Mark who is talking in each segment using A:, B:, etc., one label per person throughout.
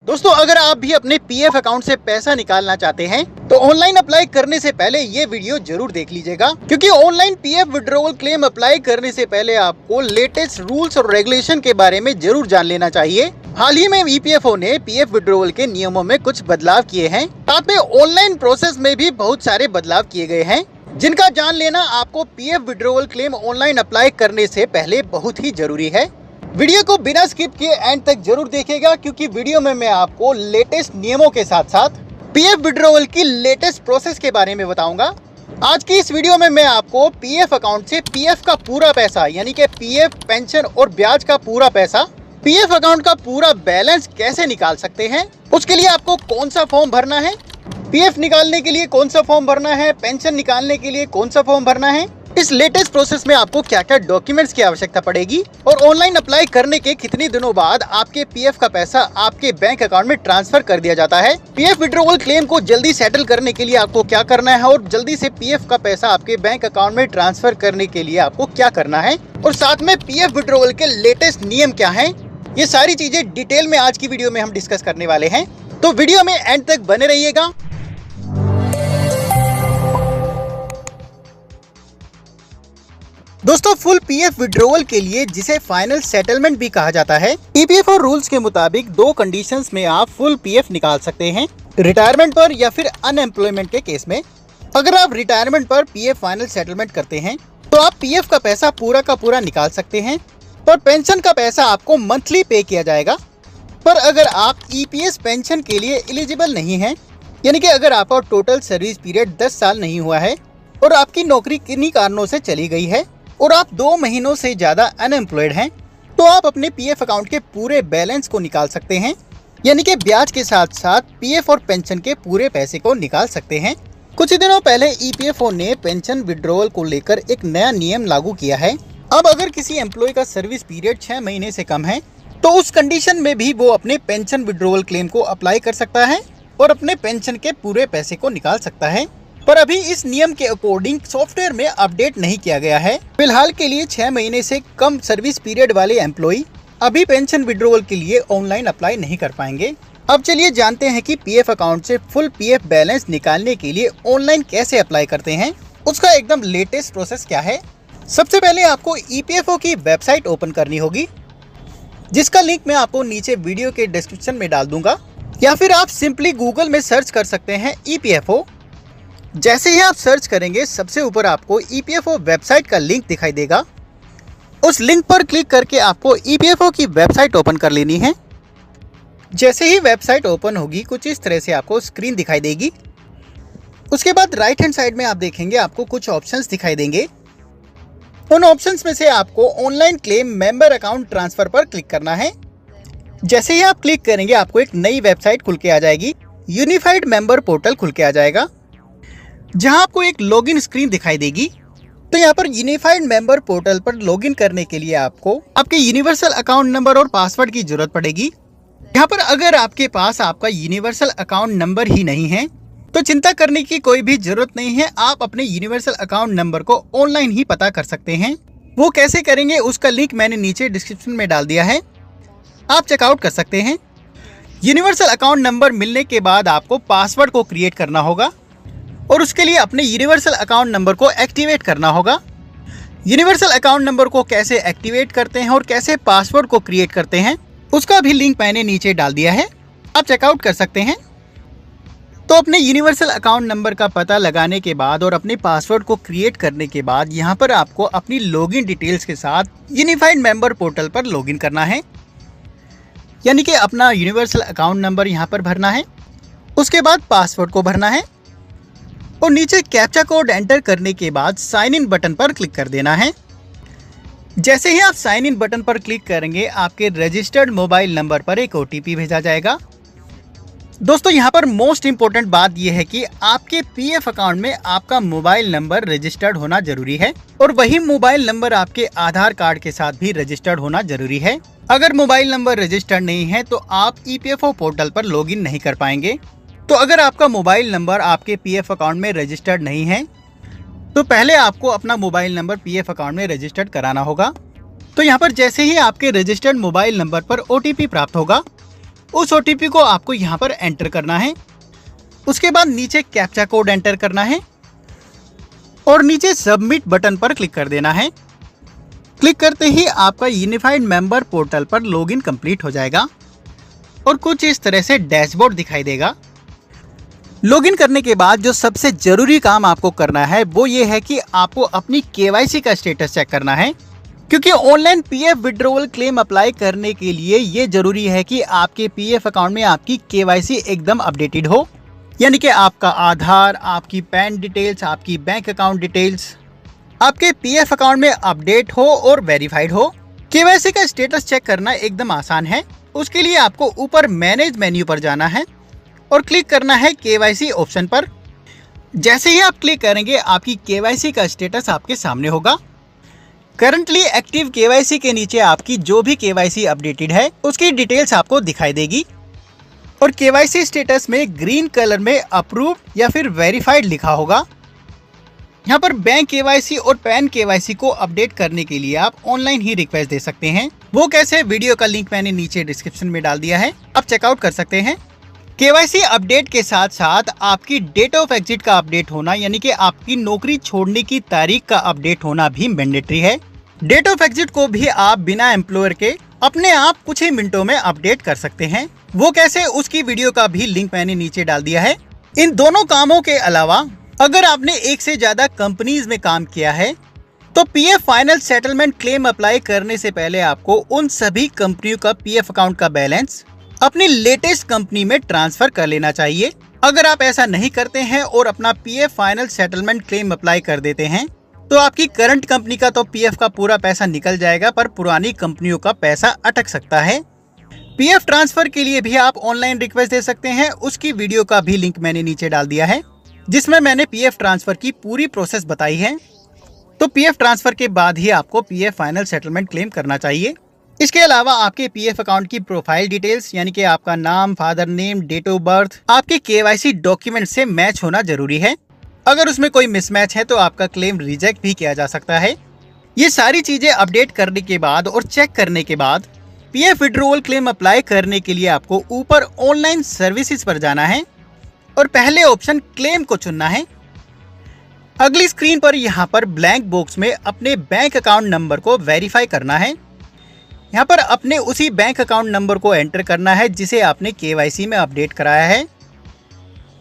A: दोस्तों, अगर आप भी अपने पीएफ अकाउंट से पैसा निकालना चाहते हैं तो ऑनलाइन अप्लाई करने से पहले ये वीडियो जरूर देख लीजिएगा, क्योंकि online PF withdrawal claim apply करने से पहले आपको लेटेस्ट रूल्स और रेगुलेशन के बारे में जरूर जान लेना चाहिए। हाल ही में ईपीएफओ ने पीएफ विड्रॉवल के नियमों में कुछ बदलाव किए हैं, साथ में ऑनलाइन प्रोसेस में भी बहुत सारे बदलाव किए गए हैं, जिनका जान लेना आपको PF withdrawal claim online apply करने से पहले बहुत ही जरूरी है। वीडियो को बिना स्किप किए एंड तक जरूर देखिएगा, क्योंकि वीडियो में मैं आपको लेटेस्ट नियमों के साथ साथ पीएफ विड्रॉवल की लेटेस्ट प्रोसेस के बारे में बताऊंगा। आज की इस वीडियो में मैं आपको पीएफ अकाउंट से पीएफ का पूरा पैसा यानी कि पीएफ, पेंशन और ब्याज का पूरा पैसा, पीएफ अकाउंट का पूरा बैलेंस कैसे निकाल सकते हैं, उसके लिए आपको कौन सा फॉर्म भरना है, पीएफ निकालने के लिए कौन सा फॉर्म भरना है, पेंशन निकालने के लिए कौन सा फॉर्म भरना है, इस लेटेस्ट प्रोसेस में आपको क्या क्या डॉक्यूमेंट्स की आवश्यकता पड़ेगी और ऑनलाइन अप्लाई करने के कितने दिनों बाद आपके पीएफ का पैसा आपके बैंक अकाउंट में ट्रांसफर कर दिया जाता है। पीएफ विड्रॉवल क्लेम को जल्दी सेटल करने के लिए आपको क्या करना है और जल्दी से पीएफ का पैसा आपके बैंक अकाउंट में ट्रांसफर करने के लिए आपको क्या करना है, और साथ में पीएफ विड्रॉवल के लेटेस्ट नियम क्या है, ये सारी चीजें डिटेल में आज की वीडियो में हम डिस्कस करने वाले हैं। तो वीडियो में एंड तक बने रहिएगा। दोस्तों, फुल पीएफ विड्रॉवल के लिए, जिसे फाइनल सेटलमेंट भी कहा जाता है, ईपीएफओ रूल्स के मुताबिक दो कंडीशंस में आप फुल पीएफ निकाल सकते हैं, रिटायरमेंट पर या फिर अनएम्प्लॉयमेंट के केस में। अगर आप रिटायरमेंट पर पीएफ फाइनल सेटलमेंट करते हैं तो आप पीएफ का पैसा पूरा का पूरा निकाल सकते हैं, पर पेंशन का पैसा आपको मंथली पे किया जाएगा। पर अगर आप ईपीएस पेंशन के लिए एलिजिबल नहीं हैं, यानी कि अगर आपका टोटल सर्विस पीरियड 10 साल नहीं हुआ है और आपकी नौकरी किन्हीं कारणों से चली गई है और आप 2 महीनों से ज़्यादा अनएम्प्लॉयड हैं, तो आप अपने पीएफ अकाउंट के पूरे बैलेंस को निकाल सकते हैं, यानी कि ब्याज के साथ साथ पीएफ और पेंशन के पूरे पैसे को निकाल सकते हैं। कुछ ही दिनों पहले ईपीएफओ ने पेंशन विड्रॉवल को लेकर एक नया नियम लागू किया है। अब अगर किसी एम्प्लॉय का सर्विस पीरियड 6 महीने से कम है तो उस कंडीशन में भी वो अपने पेंशन विड्रॉवल क्लेम को अप्लाई कर सकता है और अपने पेंशन के पूरे पैसे को निकाल सकता है। पर अभी इस नियम के अकॉर्डिंग सॉफ्टवेयर में अपडेट नहीं किया गया है। फिलहाल के लिए 6 महीने से कम सर्विस पीरियड वाले एम्प्लॉय अभी पेंशन विड्रॉवल के लिए ऑनलाइन अप्लाई नहीं कर पाएंगे। अब चलिए जानते हैं कि पीएफ अकाउंट से फुल पीएफ बैलेंस निकालने के लिए ऑनलाइन कैसे अप्लाई करते हैं, उसका एकदम लेटेस्ट प्रोसेस क्या है। सबसे पहले आपको ईपीएफओ की वेबसाइट ओपन करनी होगी, जिसका लिंक मैं आपको नीचे वीडियो के डिस्क्रिप्शन में डाल दूंगा, या फिर आप सिंपली गूगल में सर्च कर सकते हैं ईपीएफओ। जैसे ही आप सर्च करेंगे सबसे ऊपर आपको ईपीएफओ वेबसाइट का लिंक दिखाई देगा। उस लिंक पर क्लिक करके आपको ईपीएफओ की वेबसाइट ओपन कर लेनी है। जैसे ही वेबसाइट ओपन होगी कुछ इस तरह से आपको स्क्रीन दिखाई देगी। उसके बाद राइट हैंड साइड में आप देखेंगे आपको कुछ ऑप्शंस दिखाई देंगे। उन ऑप्शंस में से आपको online claim member account transfer पर क्लिक करना है। जैसे ही आप क्लिक करेंगे आपको एक नई वेबसाइट खुल के आ जाएगी, यूनिफाइड मेंबर पोर्टल खुल के आ जाएगा, जहां आपको एक लॉगिन स्क्रीन दिखाई देगी। तो यहाँ पर यूनिफाइड मेंबर पोर्टल पर लॉगिन करने के लिए आपको आपके यूनिवर्सल अकाउंट नंबर और पासवर्ड की जरूरत पड़ेगी। यहाँ पर अगर आपके पास आपका यूनिवर्सल अकाउंट नंबर ही नहीं है तो चिंता करने की कोई भी जरूरत नहीं है। आप अपने यूनिवर्सल अकाउंट नंबर को ऑनलाइन ही पता कर सकते हैं। वो कैसे करेंगे उसका लिंक मैंने नीचे डिस्क्रिप्शन में डाल दिया है, आप चेकआउट कर सकते हैं। यूनिवर्सल अकाउंट नंबर मिलने के बाद आपको पासवर्ड को क्रिएट करना होगा और उसके लिए अपने यूनिवर्सल अकाउंट नंबर को एक्टिवेट करना होगा। यूनिवर्सल अकाउंट नंबर को कैसे एक्टिवेट करते हैं और कैसे पासवर्ड को क्रिएट करते हैं उसका भी लिंक मैंने नीचे डाल दिया है, आप चेकआउट कर सकते हैं। तो अपने यूनिवर्सल अकाउंट नंबर का पता लगाने के बाद और अपने पासवर्ड को क्रिएट करने के बाद यहाँ पर आपको अपनी लॉगिन डिटेल्स के साथ यूनिफाइड मेंबर पोर्टल पर लॉगिन करना है, यानी कि अपना यूनिवर्सल अकाउंट नंबर यहाँ पर भरना है, उसके बाद पासवर्ड को भरना है और नीचे कैप्चा कोड एंटर करने के बाद साइन इन बटन पर क्लिक कर देना है। जैसे ही आप साइन इन बटन पर क्लिक करेंगे आपके रजिस्टर्ड मोबाइल नंबर पर एक ओटीपी भेजा जाएगा। दोस्तों, यहाँ पर मोस्ट इम्पोर्टेंट बात यह है कि आपके पीएफ अकाउंट में आपका मोबाइल नंबर रजिस्टर्ड होना जरूरी है और वही मोबाइल नंबर आपके आधार कार्ड के साथ भी रजिस्टर्ड होना जरूरी है। अगर मोबाइल नंबर रजिस्टर्ड नहीं है तो आप ईपीएफओ पोर्टल पर लॉगिन नहीं कर पाएंगे। तो अगर आपका मोबाइल नंबर आपके पीएफ अकाउंट में रजिस्टर्ड नहीं है तो पहले आपको अपना मोबाइल नंबर पीएफ अकाउंट में रजिस्टर्ड कराना होगा। तो यहाँ पर जैसे ही आपके रजिस्टर्ड मोबाइल नंबर पर ओटीपी प्राप्त होगा उस OTP को आपको यहाँ पर एंटर करना है। उसके बाद नीचे कैप्चा कोड एंटर करना है और नीचे सबमिट बटन पर क्लिक कर देना है। क्लिक करते ही आपका यूनिफाइड मेंबर पोर्टल पर लॉगिन कंप्लीट हो जाएगा और कुछ इस तरह से डैशबोर्ड दिखाई देगा। लॉगिन करने के बाद जो सबसे जरूरी काम आपको करना है वो ये है कि आपको अपनी KYC का स्टेटस चेक करना है, क्योंकि online PF withdrawal claim apply करने के लिए ये जरूरी है कि आपके PF अकाउंट में आपकी KYC एकदम अपडेटेड हो, यानी कि आपका आधार, आपकी पैन डिटेल्स, आपकी बैंक अकाउंट डिटेल्स आपके PF अकाउंट में अपडेट हो और वेरीफाइड हो। KYC का स्टेटस चेक करना एकदम आसान है। उसके लिए आपको ऊपर मैनेज मेन्यू पर जाना है और क्लिक करना है KYC ऑप्शन पर। जैसे ही आप क्लिक करेंगे आपकी KYC का स्टेटस आपके सामने होगा। करंटली एक्टिव KYC के नीचे आपकी जो भी KYC अपडेटेड है उसकी डिटेल्स आपको दिखाई देगी और KYC स्टेटस में ग्रीन कलर में अप्रूव्ड या फिर वेरीफाइड लिखा होगा। यहाँ पर बैंक KYC और पैन KYC को अपडेट करने के लिए आप ऑनलाइन ही रिक्वेस्ट दे सकते हैं। वो कैसे, वीडियो का लिंक मैंने नीचे डिस्क्रिप्शन में डाल दिया है, आप चेकआउट कर सकते हैं। KYC अपडेट के साथ साथ आपकी डेट ऑफ एग्जिट का अपडेट होना, यानी कि आपकी नौकरी छोड़ने की तारीख का अपडेट होना भी मैंडेटरी है। डेट ऑफ एग्जिट को भी आप बिना एम्प्लॉयर के अपने आप कुछ ही मिनटों में अपडेट कर सकते हैं। वो कैसे, उसकी वीडियो का भी लिंक मैंने नीचे डाल दिया है। इन दोनों कामों के अलावा अगर आपने एक से ज्यादा कंपनीज में काम किया है तो PF final settlement claim apply करने से पहले आपको उन सभी कंपनियों का PF अकाउंट का बैलेंस अपनी लेटेस्ट कंपनी में ट्रांसफर कर लेना चाहिए। अगर आप ऐसा नहीं करते हैं और अपना PF final settlement claim apply कर देते हैं तो आपकी करंट कंपनी का तो PF का पूरा पैसा निकल जाएगा, पर पुरानी कंपनियों का पैसा अटक सकता है। PF ट्रांसफर के लिए भी आप ऑनलाइन रिक्वेस्ट दे सकते हैं। उसकी वीडियो का भी लिंक मैंने नीचे डाल दिया है, जिसमें मैंने PF ट्रांसफर की पूरी प्रोसेस बताई है। तो PF ट्रांसफर के बाद ही आपको PF फाइनल सेटलमेंट क्लेम करना चाहिए। इसके अलावा आपके PF अकाउंट की प्रोफाइल डिटेल्स, यानी कि आपका नाम, father name, date of birth आपके KYC डॉक्यूमेंट से मैच होना जरूरी है। अगर उसमें कोई मिसमैच है तो आपका क्लेम रिजेक्ट भी किया जा सकता है। ये सारी चीजें अपडेट करने के बाद और चेक करने के बाद PF विड्रॉवल क्लेम अप्लाई करने के लिए आपको ऊपर ऑनलाइन सर्विसेज पर जाना है और पहले ऑप्शन क्लेम को चुनना है। अगली स्क्रीन पर यहाँ पर ब्लैंक बॉक्स में अपने बैंक अकाउंट नंबर को वेरीफाई करना है। यहाँ पर अपने उसी बैंक अकाउंट नंबर को एंटर करना है जिसे आपने KYC में अपडेट कराया है।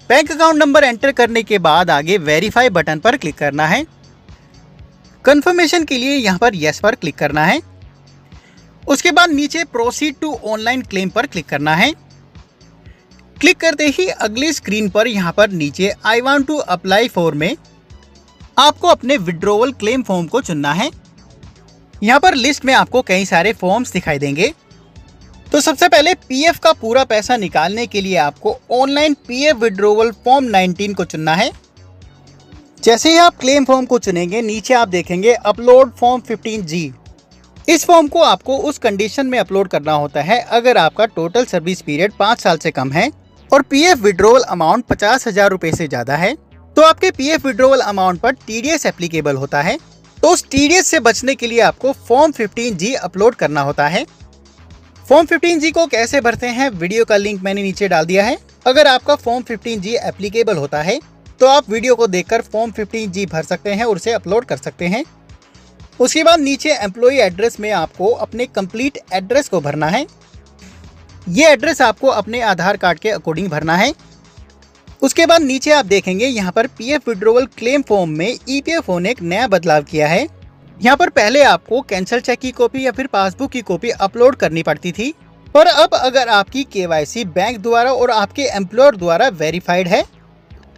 A: बैंक अकाउंट नंबर एंटर करने के बाद आगे वेरीफाई बटन पर क्लिक करना है। कंफर्मेशन के लिए यहाँ पर यस पर क्लिक करना है। उसके बाद नीचे प्रोसीड टू ऑनलाइन क्लेम पर क्लिक करना है। क्लिक करते ही अगली स्क्रीन पर यहाँ पर नीचे I want to apply for में आपको अपने विड्रॉवल क्लेम फॉर्म को चुनना है। यहाँ पर लिस्ट में आपको कई सारे फॉर्म्स दिखाई देंगे। तो सबसे पहले PF का पूरा पैसा निकालने के लिए आपको ऑनलाइन PF विड्रॉवल फॉर्म 19 को चुनना है। जैसे ही आप क्लेम फॉर्म को चुनेंगे नीचे आप देखेंगे अपलोड फॉर्म 15G। इस फॉर्म को आपको उस कंडीशन में अपलोड करना होता है अगर आपका टोटल सर्विस पीरियड 5 साल से कम है और PF विड्रॉवल अमाउंट 50,000 रुपए से ज्यादा है। तो आपके PF विड्रॉवल अमाउंट पर TDS एप्लीकेबल होता है। तो उस TDS से बचने के लिए आपको फॉर्म 15G अपलोड करना होता है। फॉर्म 15G को कैसे भरते हैं, वीडियो का लिंक मैंने नीचे डाल दिया है। अगर आपका फॉर्म 15G एप्लीकेबल होता है तो आप वीडियो को देखकर फॉर्म 15G भर सकते हैं और उसे अपलोड कर सकते हैं। उसके बाद नीचे एम्प्लॉई एड्रेस में आपको अपने कंप्लीट एड्रेस को भरना है। ये एड्रेस आपको अपने आधार कार्ड के अकॉर्डिंग भरना है। उसके बाद नीचे आप देखेंगे यहाँ पर PF विड्रॉवल क्लेम फॉर्म में EPFO ने एक नया बदलाव किया है। यहाँ पर पहले आपको कैंसिल चेक की कॉपी या फिर पासबुक की कॉपी अपलोड करनी पड़ती थी, पर अब अगर आपकी KYC बैंक द्वारा और आपके एम्प्लॉयर द्वारा वेरीफाइड है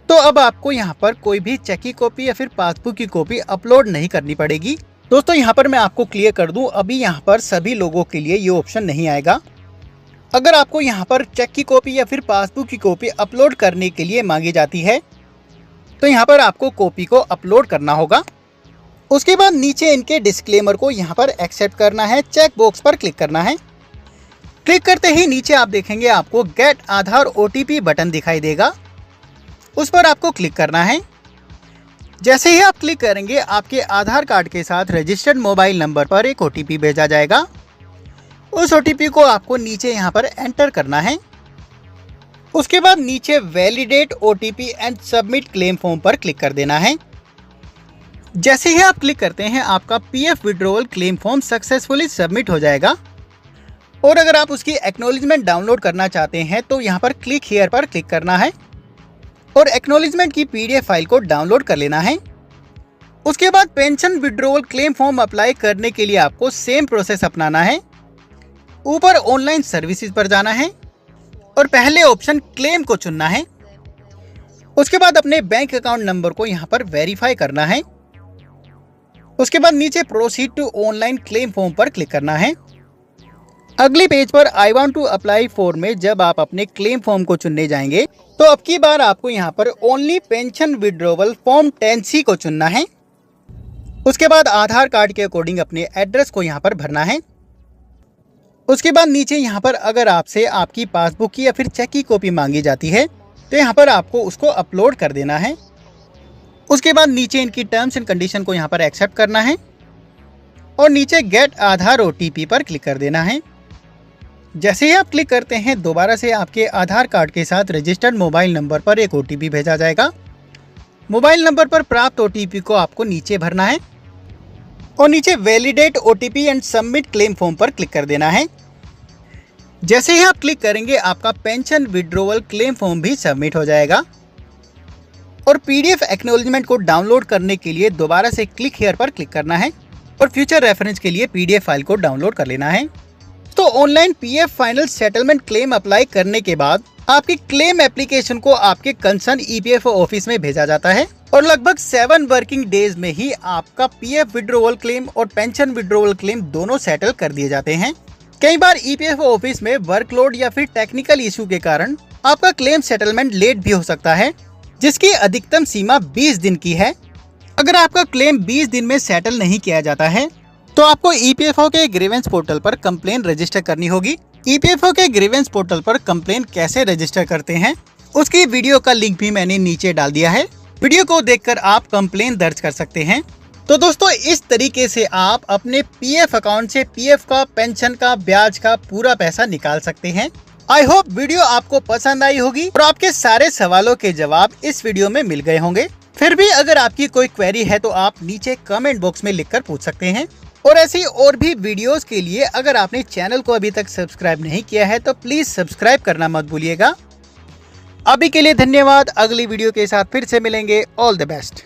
A: तो अब आपको यहाँ पर कोई भी चेक की कॉपी या फिर पासबुक की कॉपी अपलोड नहीं करनी पड़ेगी। दोस्तों यहाँ पर मैं आपको क्लियर कर दूं, अभी यहाँ पर सभी लोगों के लिए ये ऑप्शन नहीं आएगा। अगर आपको यहाँ पर चेक की कॉपी या फिर पासबुक की कॉपी अपलोड करने के लिए मांगी जाती है तो यहाँ पर आपको कॉपी को अपलोड करना होगा। उसके बाद नीचे इनके डिस्क्लेमर को यहाँ पर एक्सेप्ट करना है, चेक बॉक्स पर क्लिक करना है। क्लिक करते ही नीचे आप देखेंगे आपको गेट आधार OTP बटन दिखाई देगा, उस पर आपको क्लिक करना है। जैसे ही आप क्लिक करेंगे आपके आधार कार्ड के साथ रजिस्टर्ड मोबाइल नंबर पर एक OTP भेजा जाएगा। उस OTP को आपको नीचे यहाँ पर एंटर करना है। उसके बाद नीचे validate OTP and submit claim form पर क्लिक कर देना है। जैसे ही आप क्लिक करते हैं आपका PF withdrawal claim form successfully submit हो जाएगा। और अगर आप उसकी एक्नॉलेजमेंट डाउनलोड करना चाहते हैं तो यहाँ पर क्लिक हियर पर क्लिक करना है और एक्नॉलेजमेंट की PDF फाइल को डाउनलोड कर लेना है। उसके बाद pension withdrawal claim form apply करने के लिए आपको सेम प्रोसेस अपनाना है। ऊपर ऑनलाइन सर्विसेज पर जाना है और पहले ऑप्शन क्लेम को चुनना है। उसके बाद अपने बैंक अकाउंट नंबर को यहाँ पर वेरीफाई करना है। उसके बाद नीचे proceed to online claim form पर क्लिक करना है। अगले पेज पर I want to apply for में जब आप अपने क्लेम फॉर्म को चुनने जाएंगे तो अब की बार आपको यहाँ पर only pension withdrawal form 10C को चुनना है। उसके बाद आधार कार्ड के अकॉर्डिंग अपने एड्रेस को यहाँ पर भरना है। उसके बाद नीचे यहाँ पर अगर आपसे आपकी पासबुक की या फिर चेक की कॉपी मांगी जाती है तो यहाँ पर आपको उसको अपलोड कर देना है। उसके बाद नीचे इनकी टर्म्स एंड कंडीशन को यहाँ पर एक्सेप्ट करना है और नीचे गेट आधार OTP पर क्लिक कर देना है। जैसे ही आप क्लिक करते हैं दोबारा से आपके आधार कार्ड के साथ रजिस्टर्ड मोबाइल नंबर पर एक OTP भेजा जाएगा। मोबाइल नंबर पर प्राप्त OTP को आपको नीचे भरना है और नीचे validate OTP and submit claim form पर क्लिक कर देना है। जैसे ही आप क्लिक करेंगे आपका पेंशन विड्रॉवल क्लेम फॉर्म भी सबमिट हो जाएगा। और PDF एक्नॉलेजमेंट को डाउनलोड करने के लिए दोबारा से क्लिक हियर पर क्लिक करना है और फ्यूचर रेफरेंस के लिए PDF फाइल को डाउनलोड कर लेना है। तो online PF final settlement claim apply करने के बाद आपकी क्लेम एप्लीकेशन को आपके कंसर्न EPFO ऑफिस में भेजा जाता है और लगभग 7 वर्किंग डेज में ही आपका PF विड्रॉवल क्लेम और पेंशन विड्रॉवल क्लेम दोनों सेटल कर दिए जाते हैं। कई बार EPFO ऑफिस में वर्कलोड या फिर टेक्निकल इशू के कारण आपका क्लेम सेटलमेंट लेट भी हो सकता है, जिसकी अधिकतम सीमा 20 दिन की है। अगर आपका क्लेम 20 दिन में सेटल नहीं किया जाता है तो आपको EPFO के ग्रीवेंस पोर्टल पर कंप्लेन रजिस्टर करनी होगी। EPFO के ग्रीवेंस पोर्टल पर कंप्लेन कैसे रजिस्टर करते हैं उसकी वीडियो का लिंक भी मैंने नीचे डाल दिया है। वीडियो को देखकर आप कंप्लेन दर्ज कर सकते हैं। तो दोस्तों इस तरीके से आप अपने PF अकाउंट से PF का, पेंशन का, ब्याज का पूरा पैसा निकाल सकते हैं। आई होप वीडियो आपको पसंद आई होगी और आपके सारे सवालों के जवाब इस वीडियो में मिल गए होंगे। फिर भी अगर आपकी कोई क्वेरी है तो आप नीचे कमेंट बॉक्स में लिखकर पूछ सकते हैं। और ऐसी और भी वीडियोस के लिए अगर आपने चैनल को अभी तक सब्सक्राइब नहीं किया है तो प्लीज सब्सक्राइब करना मत भूलिएगा। अभी के लिए धन्यवाद। अगली वीडियो के साथ फिर से मिलेंगे। All the best.